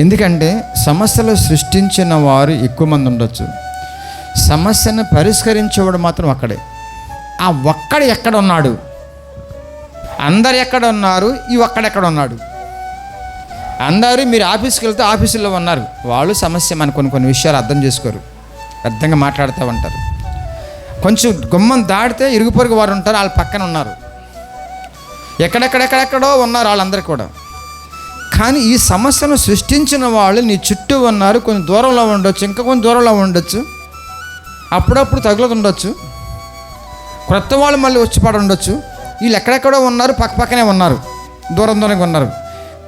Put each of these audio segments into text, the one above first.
ఎందుకంటే సమస్యలు సృష్టించిన వారు ఎక్కువ మంది ఉండొచ్చు, సమస్యను పరిష్కరించేవాడు మాత్రం ఒక్కడే. ఆ ఒక్కడు ఎక్కడ ఉన్నాడు? అందరు ఎక్కడ ఉన్నారు, ఈ ఒక్కడెక్కడ ఉన్నాడు? అందరూ మీరు ఆఫీస్కి వెళ్తే ఆఫీసులో ఉన్నారు, వాళ్ళు సమస్య మన కొన్ని విషయాలు అర్థం చేసుకోరు, అర్థంగా మాట్లాడుతూ ఉంటారు. కొంచెం గుమ్మం దాటితే ఇరుగు పొరుగు వారు ఉంటారు, వాళ్ళ పక్కన ఉన్నారు, ఎక్కడెక్కడెక్కడెక్కడో ఉన్నారు వాళ్ళందరూ కూడా. కానీ ఈ సమస్యను సృష్టించిన వాళ్ళు నీ చుట్టూ ఉన్నారు. కొంచెం దూరంలో ఉండొచ్చు, ఇంకా కొంచెం దూరంలో ఉండొచ్చు, అప్పుడప్పుడు తగులుతుండొచ్చు, క్రొత్త వాళ్ళు మళ్ళీ వచ్చి పడి ఉండొచ్చు. వీళ్ళు ఎక్కడెక్కడో ఉన్నారు, పక్కనే ఉన్నారు, దూరంగా ఉన్నారు.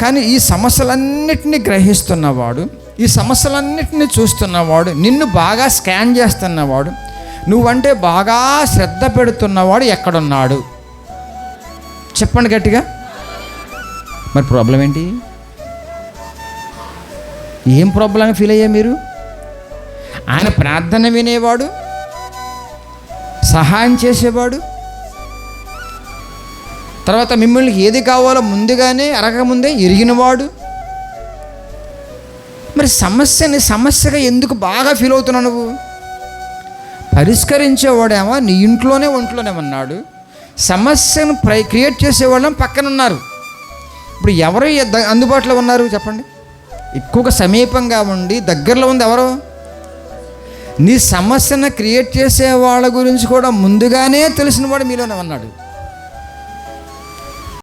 కానీ ఈ సమస్యలన్నిటినీ గ్రహిస్తున్నవాడు, ఈ సమస్యలన్నిటినీ చూస్తున్నవాడు, నిన్ను బాగా స్కాన్ చేస్తున్నవాడు, నువ్వంటే బాగా శ్రద్ధ పెడుతున్నవాడు ఎక్కడున్నాడు? చెప్పండి గట్టిగా. మరి ప్రాబ్లం ఏంటి? ఏం ప్రాబ్లం ఫీల్ అయ్యా మీరు? ఆయన ప్రార్థన వినేవాడు, సహాయం చేసేవాడు, తర్వాత మిమ్మల్ని ఏది కావాలో ముందుగానే అరగముందే ఎరిగినవాడు. మరి సమస్యగా ఎందుకు బాగా ఫీల్ అవుతున్నావు నువ్వు? పరిష్కరించేవాడేమో నీ ఇంట్లోనే ఒంట్లోనే ఉన్నాడు, సమస్యను క్రియేట్ చేసేవాళ్ళం పక్కన ఉన్నారు. ఇప్పుడు ఎవరు అందుబాటులో ఉన్నారు చెప్పండి? ఎక్కువగా సమీపంగా ఉండి దగ్గరలో ఉంది ఎవరు? నీ సమస్యను క్రియేట్ చేసే వాళ్ళ గురించి కూడా ముందుగానే తెలిసిన వాడు మీలోనే ఉన్నాడు.